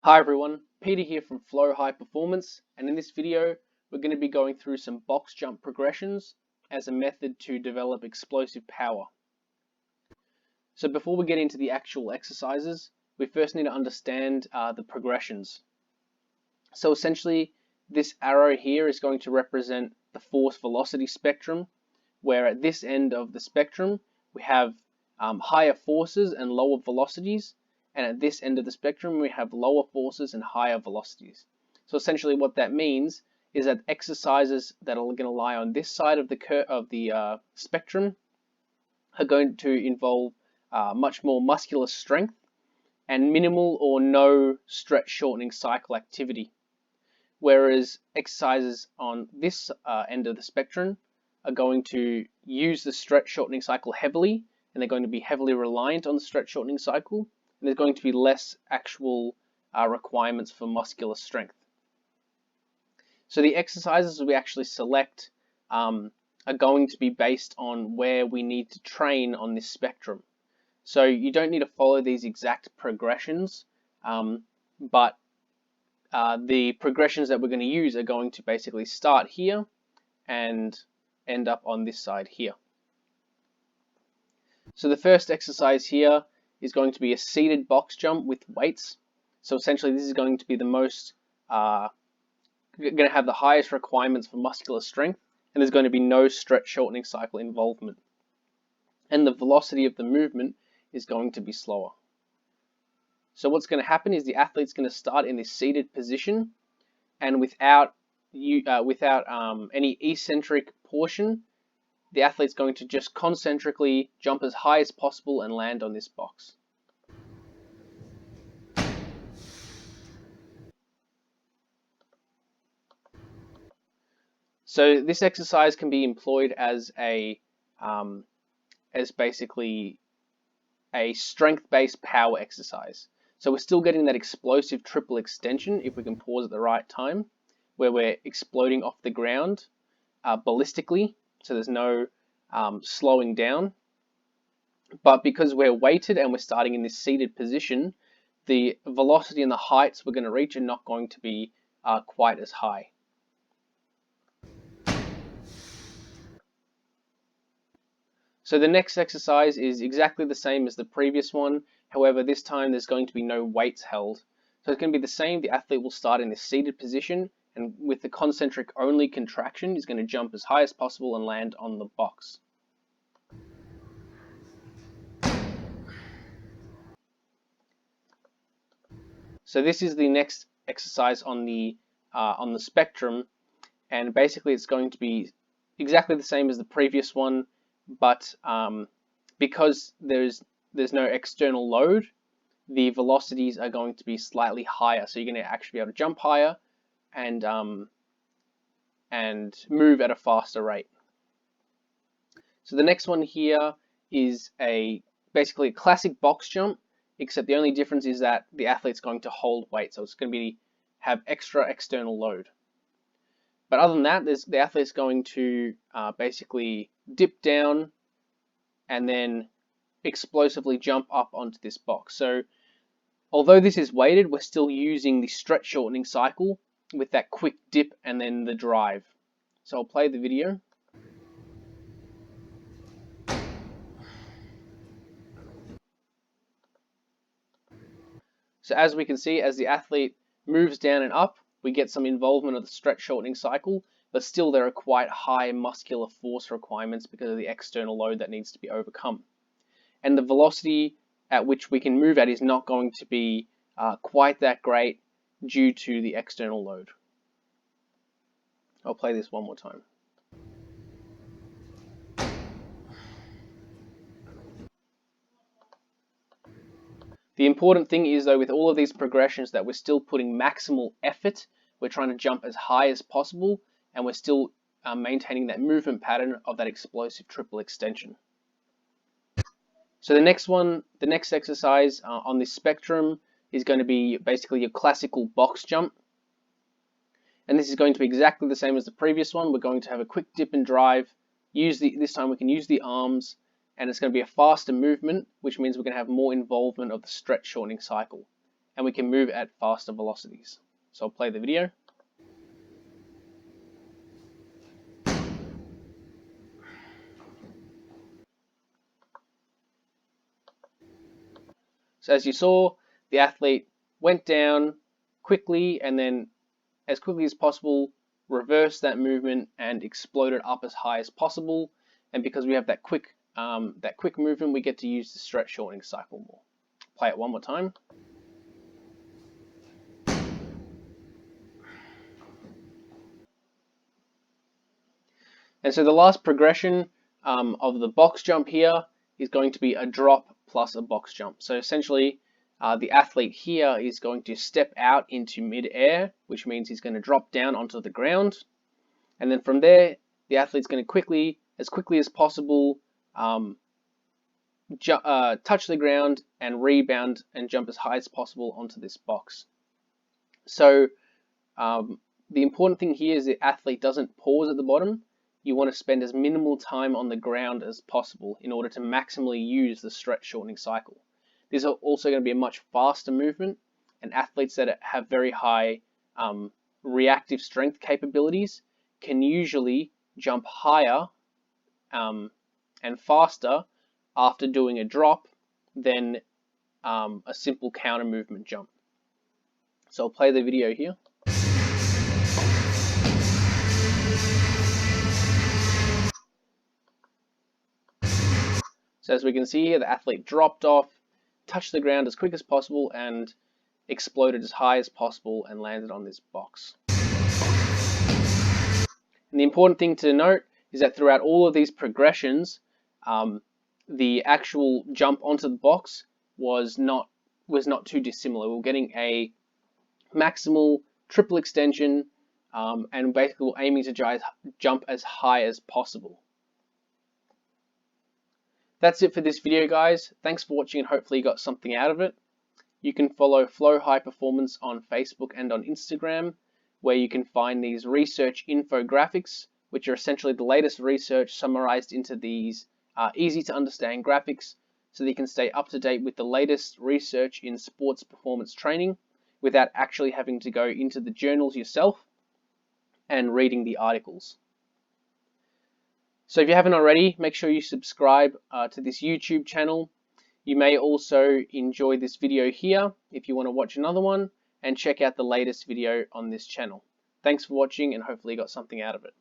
Hi everyone, Peter here from Flow High Performance, and in this video we're going to be going through some box jump progressions as a method to develop explosive power. So before we get into the actual exercises, we first need to understand the progressions. So essentially this arrow here is going to represent the force velocity spectrum, where at this end of the spectrum we have higher forces and lower velocities, and at this end of the spectrum we have lower forces and higher velocities. So essentially what that means is that exercises that are going to lie on this side of the spectrum are going to involve much more muscular strength and minimal or no stretch shortening cycle activity, whereas exercises on this end of the spectrum are going to use the stretch shortening cycle heavily, and they're going to be heavily reliant on the stretch shortening cycle, and there's going to be less actual requirements for muscular strength. So the exercises we actually select are going to be based on where we need to train on this spectrum. So you don't need to follow these exact progressions, but the progressions that we're going to use are going to basically start here and end up on this side here. So the first exercise here is going to be a seated box jump with weights. So essentially this is going to be the most, going to have the highest requirements for muscular strength, and there's going to be no stretch shortening cycle involvement. And the velocity of the movement is going to be slower. So what's going to happen is the athlete's going to start in this seated position, and without any eccentric portion, the athlete's going to just concentrically jump as high as possible and land on this box. So this exercise can be employed as basically a strength-based power exercise. So we're still getting that explosive triple extension if we can pause at the right time, where we're exploding off the ground ballistically, so there's no slowing down. But because we're weighted and we're starting in this seated position, the velocity and the heights we're going to reach are not going to be quite as high. So the next exercise is exactly the same as the previous one. However, this time there's going to be no weights held. So it's going to be the same. The athlete will start in this seated position, and with the concentric only contraction, he's going to jump as high as possible and land on the box. So this is the next exercise on the spectrum, and basically it's going to be exactly the same as the previous one, but because there's no external load, the velocities are going to be slightly higher. So you're going to actually be able to jump higher and move at a faster rate. So the next one here is basically a classic box jump, except the only difference is that the athlete's going to hold weight, so it's going to have extra external load. But other than that, the athlete's going to basically dip down and then explosively jump up onto this box. So although this is weighted, we're still using the stretch shortening cycle with that quick dip and then the drive. So I'll play the video. So as we can see, as the athlete moves down and up, we get some involvement of the stretch shortening cycle, but still there are quite high muscular force requirements because of the external load that needs to be overcome. And the velocity at which we can move at is not going to be quite that great due to the external load. I'll play this one more time. The important thing is, though, with all of these progressions, that we're still putting maximal effort. We're trying to jump as high as possible, and we're still maintaining that movement pattern of that explosive triple extension. So the next exercise on this spectrum is going to be basically your classical box jump. And this is going to be exactly the same as the previous one. We're going to have a quick dip and drive. This time we can use the arms, and it's going to be a faster movement, which means we're going to have more involvement of the stretch shortening cycle. and we can move at faster velocities. So I'll play the video. So as you saw, the athlete went down quickly and then as quickly as possible reversed that movement and exploded up as high as possible. And because we have that quick movement, we get to use the stretch shortening cycle more. Play it one more time. And so the last progression of the box jump here is going to be a drop plus a box jump. So essentially, the athlete here is going to step out into mid-air, which means he's going to drop down onto the ground. And then from there, the athlete's going to as quickly as possible, touch the ground and rebound and jump as high as possible onto this box. So the important thing here is the athlete doesn't pause at the bottom. You want to spend as minimal time on the ground as possible in order to maximally use the stretch shortening cycle. This is also going to be a much faster movement, and athletes that have very high reactive strength capabilities can usually jump higher and faster after doing a drop than a simple counter movement jump. So I'll play the video here. So as we can see here, the athlete dropped off, touched the ground as quick as possible, and exploded as high as possible and landed on this box. And the important thing to note is that throughout all of these progressions, the actual jump onto the box was not too dissimilar. We were getting a maximal triple extension, and basically we're aiming to jump as high as possible. That's it for this video, guys. Thanks for watching and hopefully you got something out of it. You can follow Flow High Performance on Facebook and on Instagram, where you can find these research infographics, which are essentially the latest research summarized into these easy to understand graphics, so that you can stay up to date with the latest research in sports performance training without actually having to go into the journals yourself and reading the articles. So if you haven't already, make sure you subscribe to this YouTube channel. You may also enjoy this video here if you want to watch another one, and check out the latest video on this channel. Thanks for watching and hopefully you got something out of it.